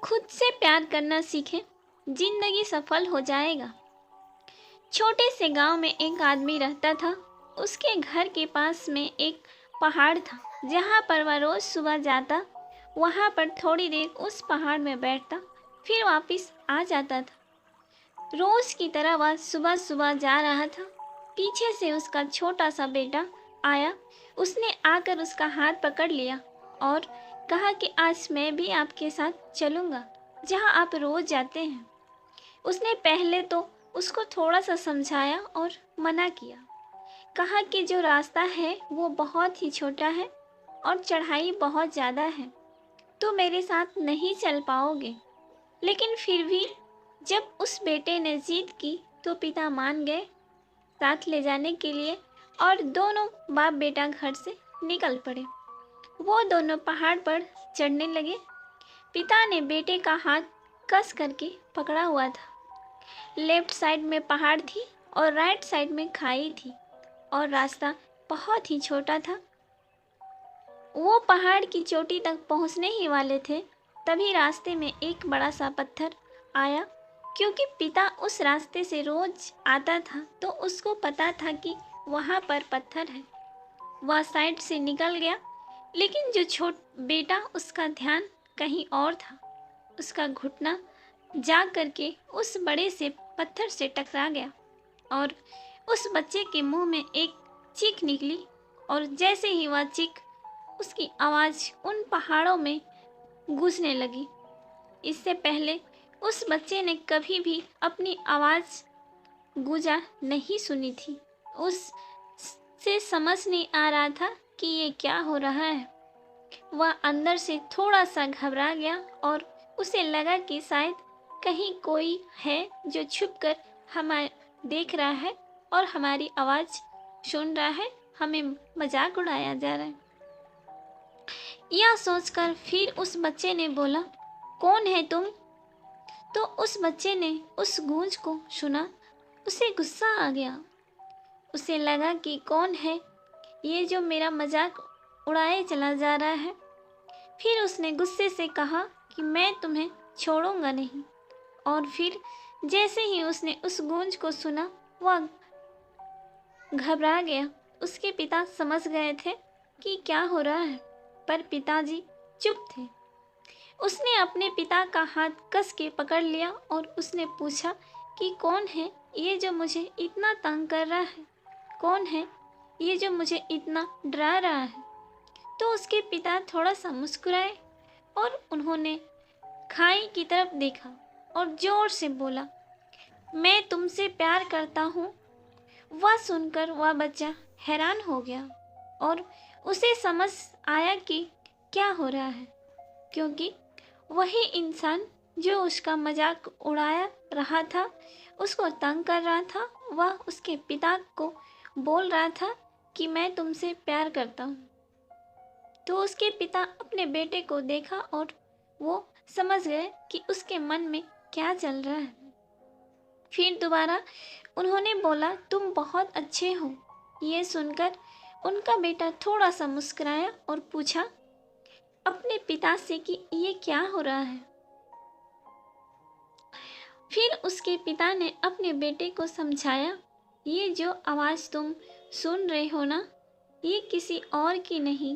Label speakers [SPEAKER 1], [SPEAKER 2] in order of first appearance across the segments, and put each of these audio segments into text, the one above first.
[SPEAKER 1] खुद से प्यार करना सीखें, जिंदगी सफल हो जाएगा। छोटे से गांव में एक आदमी रहता था। उसके घर के पास में एक पहाड़ था, जहां पर वह रोज सुबह जाता, वहां पर थोड़ी देर उस पहाड़ में बैठता, फिर वापस आ जाता था। रोज की तरह वह सुबह सुबह जा रहा था। पीछे से उसका छोटा सा बेटा आया। उसने आकर उसका हाथ पकड़ लिया और कहा कि आज मैं भी आपके साथ चलूंगा, जहां आप रोज जाते हैं। उसने पहले तो उसको थोड़ा सा समझाया और मना किया। कहा कि जो रास्ता है वो बहुत ही छोटा है और चढ़ाई बहुत ज़्यादा है, तो मेरे साथ नहीं चल पाओगे। लेकिन फिर भी जब उस बेटे ने जिद की तो पिता मान गए साथ ले जाने के लिए, और दोनों बाप बेटा घर से निकल पड़े। वो दोनों पहाड़ पर चढ़ने लगे। पिता ने बेटे का हाथ कस करके पकड़ा हुआ था। लेफ्ट साइड में पहाड़ थी और राइट साइड में खाई थी, और रास्ता बहुत ही छोटा था। वो पहाड़ की चोटी तक पहुंचने ही वाले थे, तभी रास्ते में एक बड़ा सा पत्थर आया। क्योंकि पिता उस रास्ते से रोज आता था, तो उसको पता था कि वहाँ पर पत्थर है। वह साइड से निकल गया, लेकिन जो छोट बेटा, उसका ध्यान कहीं और था। उसका घुटना जा करके उस बड़े से पत्थर से टकरा गया और उस बच्चे के मुंह में एक चीख निकली। और जैसे ही वह चीख, उसकी आवाज़ उन पहाड़ों में गूंजने लगी। इससे पहले उस बच्चे ने कभी भी अपनी आवाज़ गूंजा नहीं सुनी थी। उस से समझ नहीं आ रहा था कि ये क्या हो रहा है। वह अंदर से थोड़ा सा घबरा गया और उसे लगा कि शायद कहीं कोई है जो छुपकर हमें देख रहा है और हमारी आवाज़ सुन रहा है, हमें मजाक उड़ाया जा रहा है। यह सोचकर फिर उस बच्चे ने बोला, कौन है तुम? तो उस बच्चे ने उस गूंज को सुना। उसे गुस्सा आ गया। उसे लगा कि कौन है ये जो मेरा मजाक उड़ाए चला जा रहा है। फिर उसने गुस्से से कहा कि मैं तुम्हें छोड़ूंगा नहीं। और फिर जैसे ही उसने उस गूंज को सुना, वह घबरा गया। उसके पिता समझ गए थे कि क्या हो रहा है, पर पिताजी चुप थे। उसने अपने पिता का हाथ कस के पकड़ लिया और उसने पूछा कि कौन है ये जो मुझे इतना तंग कर रहा है? कौन है ये जो मुझे इतना डरा रहा है? तो उसके पिता थोड़ा सा मुस्कुराए और उन्होंने खाई की तरफ देखा और जोर से बोला, मैं तुमसे प्यार करता हूँ। वह सुनकर वह बच्चा हैरान हो गया और उसे समझ आया कि क्या हो रहा है, क्योंकि वही इंसान जो उसका मजाक उड़ाया रहा था, उसको तंग कर रहा था, वह उसके पिता को बोल रहा था कि मैं तुमसे प्यार करता हूँ। तो उसके पिता अपने बेटे को देखा और वो समझ गए कि उसके मन में क्या चल रहा है। फिर दोबारा उन्होंने बोला, तुम बहुत अच्छे हो। ये सुनकर उनका बेटा थोड़ा सा मुस्कुराया और पूछा अपने पिता से कि ये क्या हो रहा है। फिर उसके पिता ने अपने बेटे को समझाया, ये जो आवाज़ तुम सुन रहे हो ना, ये किसी और की नहीं,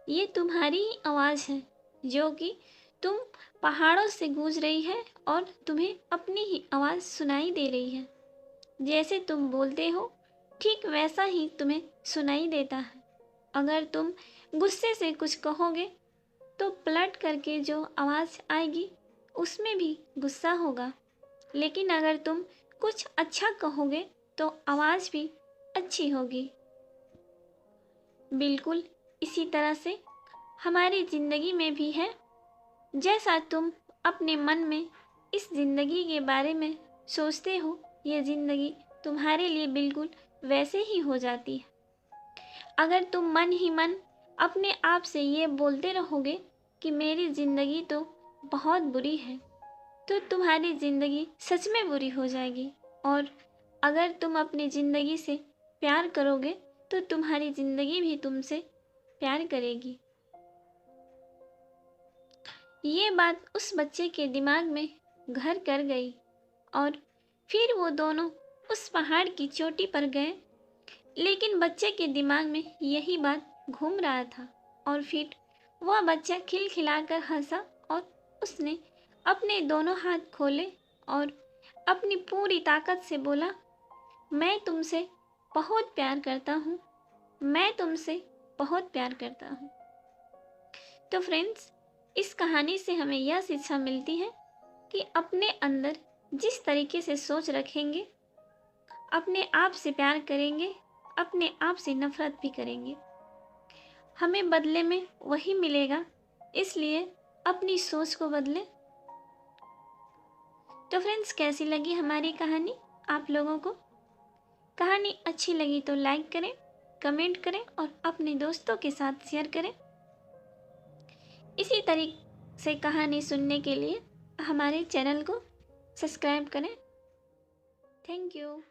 [SPEAKER 1] ये तुम्हारी ही आवाज़ है, जो कि तुम पहाड़ों से गूंज रही है और तुम्हें अपनी ही आवाज़ सुनाई दे रही है। जैसे तुम बोलते हो, ठीक वैसा ही तुम्हें सुनाई देता है। अगर तुम गुस्से से कुछ कहोगे तो पलट करके जो आवाज़ आएगी उसमें भी गुस्सा होगा, लेकिन अगर तुम कुछ अच्छा कहोगे तो आवाज़ भी अच्छी होगी। बिल्कुल इसी तरह से हमारी ज़िंदगी में भी है। जैसा तुम अपने मन में इस ज़िंदगी के बारे में सोचते हो, ये ज़िंदगी तुम्हारे लिए बिल्कुल वैसे ही हो जाती है। अगर तुम मन ही मन अपने आप से ये बोलते रहोगे कि मेरी ज़िंदगी तो बहुत बुरी है, तो तुम्हारी ज़िंदगी सच में बुरी हो जाएगी। और अगर तुम अपनी ज़िंदगी से प्यार करोगे तो तुम्हारी ज़िंदगी भी तुमसे प्यार करेगी। ये बात उस बच्चे के दिमाग में घर कर गई और फिर वो दोनों उस पहाड़ की चोटी पर गए। लेकिन बच्चे के दिमाग में यही बात घूम रहा था और फिर वह बच्चा खिलखिलाकर हंसा और उसने अपने दोनों हाथ खोले और अपनी पूरी ताकत से बोला, मैं तुमसे बहुत प्यार करता हूँ, मैं तुमसे बहुत प्यार करता हूँ। तो फ्रेंड्स, इस कहानी से हमें यह शिक्षा मिलती है कि अपने अंदर जिस तरीके से सोच रखेंगे, अपने आप से प्यार करेंगे, अपने आप से नफरत भी करेंगे, हमें बदले में वही मिलेगा। इसलिए अपनी सोच को बदलें। तो फ्रेंड्स, कैसी लगी हमारी कहानी आप लोगों को? कहानी अच्छी लगी तो लाइक करें, कमेंट करें और अपने दोस्तों के साथ शेयर करें। इसी तरीके से कहानी सुनने के लिए हमारे चैनल को सब्सक्राइब करें। Thank you.